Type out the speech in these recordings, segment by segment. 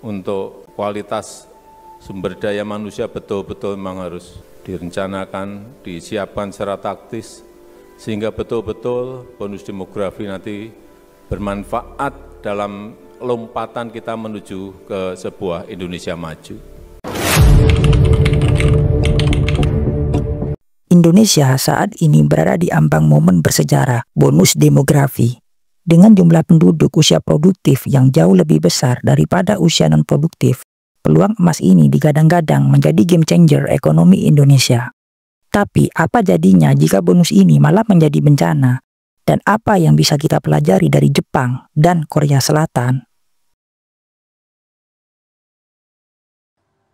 untuk kualitas sumber daya manusia betul-betul memang harus direncanakan, disiapkan secara taktis, sehingga betul-betul bonus demografi nanti bermanfaat dalam lompatan kita menuju ke sebuah Indonesia maju. Indonesia saat ini berada di ambang momen bersejarah bonus demografi. Dengan jumlah penduduk usia produktif yang jauh lebih besar daripada usia non-produktif, peluang emas ini digadang-gadang menjadi game changer ekonomi Indonesia. Tapi apa jadinya jika bonus ini malah menjadi bencana? Dan apa yang bisa kita pelajari dari Jepang dan Korea Selatan?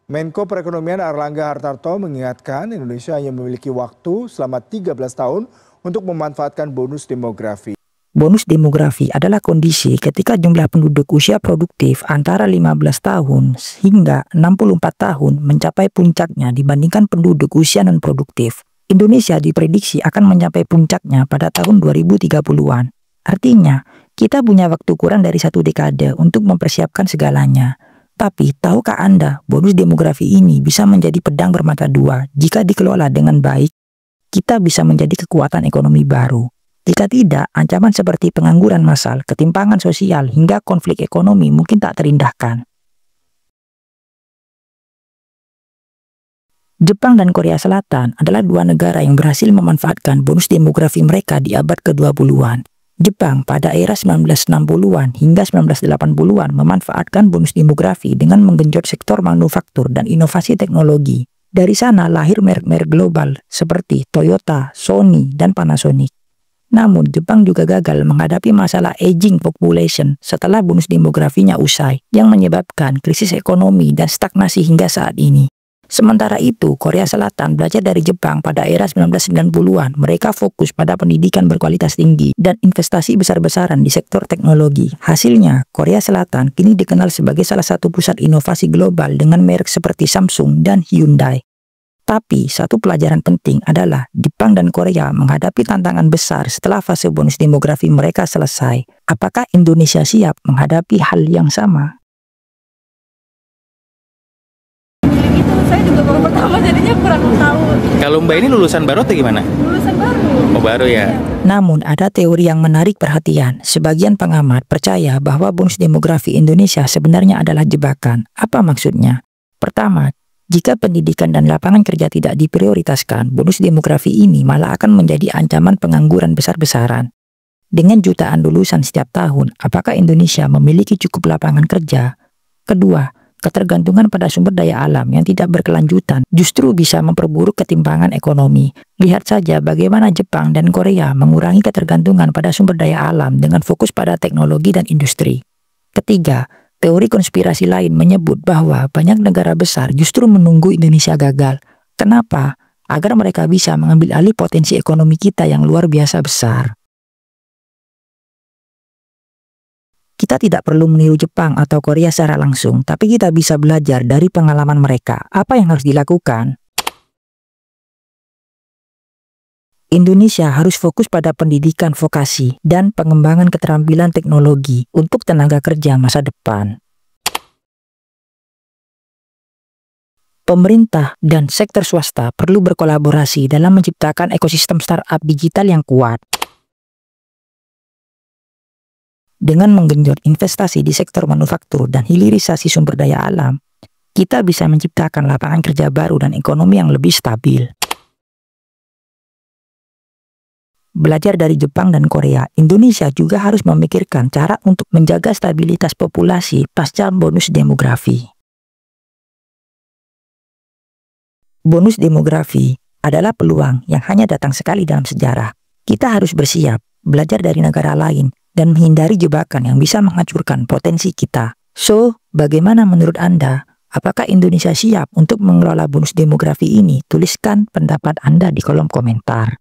Menko Perekonomian Airlangga Hartarto mengingatkan Indonesia hanya memiliki waktu selama 13 tahun untuk memanfaatkan bonus demografi. Bonus demografi adalah kondisi ketika jumlah penduduk usia produktif antara 15 tahun hingga 64 tahun mencapai puncaknya dibandingkan penduduk usia non-produktif. Indonesia diprediksi akan mencapai puncaknya pada tahun 2030-an. Artinya, kita punya waktu kurang dari 1 dekade untuk mempersiapkan segalanya. Tapi, tahukah Anda, bonus demografi ini bisa menjadi pedang bermata dua jika dikelola dengan baik? Kita bisa menjadi kekuatan ekonomi baru. Jika tidak, ancaman seperti pengangguran massal, ketimpangan sosial, hingga konflik ekonomi mungkin tak terhindarkan. Jepang dan Korea Selatan adalah dua negara yang berhasil memanfaatkan bonus demografi mereka di abad ke-20-an. Jepang pada era 1960-an hingga 1980-an memanfaatkan bonus demografi dengan menggenjot sektor manufaktur dan inovasi teknologi. Dari sana lahir merek-merek global seperti Toyota, Sony, dan Panasonic. Namun, Jepang juga gagal menghadapi masalah aging population setelah bonus demografinya usai, yang menyebabkan krisis ekonomi dan stagnasi hingga saat ini. Sementara itu, Korea Selatan belajar dari Jepang pada era 1990-an. Mereka fokus pada pendidikan berkualitas tinggi dan investasi besar-besaran di sektor teknologi. Hasilnya, Korea Selatan kini dikenal sebagai salah satu pusat inovasi global dengan merek seperti Samsung dan Hyundai. Tapi, satu pelajaran penting adalah Jepang dan Korea menghadapi tantangan besar setelah fase bonus demografi mereka selesai. Apakah Indonesia siap menghadapi hal yang sama? Saya juga baru pertama, jadinya kurang tahu. Kalau Mbak ini lulusan baru atau gimana? Lulusan baru. Oh, baru ya? Namun ada teori yang menarik perhatian. Sebagian pengamat percaya bahwa bonus demografi Indonesia sebenarnya adalah jebakan. Apa maksudnya? Pertama, jika pendidikan dan lapangan kerja tidak diprioritaskan, bonus demografi ini malah akan menjadi ancaman pengangguran besar-besaran. Dengan jutaan lulusan setiap tahun, apakah Indonesia memiliki cukup lapangan kerja? Kedua, ketergantungan pada sumber daya alam yang tidak berkelanjutan justru bisa memperburuk ketimpangan ekonomi. Lihat saja bagaimana Jepang dan Korea mengurangi ketergantungan pada sumber daya alam dengan fokus pada teknologi dan industri. Ketiga, teori konspirasi lain menyebut bahwa banyak negara besar justru menunggu Indonesia gagal. Kenapa? Agar mereka bisa mengambil alih potensi ekonomi kita yang luar biasa besar. Kita tidak perlu meniru Jepang atau Korea secara langsung, tapi kita bisa belajar dari pengalaman mereka. Apa yang harus dilakukan? Indonesia harus fokus pada pendidikan vokasi dan pengembangan keterampilan teknologi untuk tenaga kerja masa depan. Pemerintah dan sektor swasta perlu berkolaborasi dalam menciptakan ekosistem startup digital yang kuat. Dengan menggenjot investasi di sektor manufaktur dan hilirisasi sumber daya alam, kita bisa menciptakan lapangan kerja baru dan ekonomi yang lebih stabil. Belajar dari Jepang dan Korea, Indonesia juga harus memikirkan cara untuk menjaga stabilitas populasi pasca bonus demografi. Bonus demografi adalah peluang yang hanya datang sekali dalam sejarah. Kita harus bersiap, belajar dari negara lain, dan menghindari jebakan yang bisa menghancurkan potensi kita. So, bagaimana menurut Anda? Apakah Indonesia siap untuk mengelola bonus demografi ini? Tuliskan pendapat Anda di kolom komentar.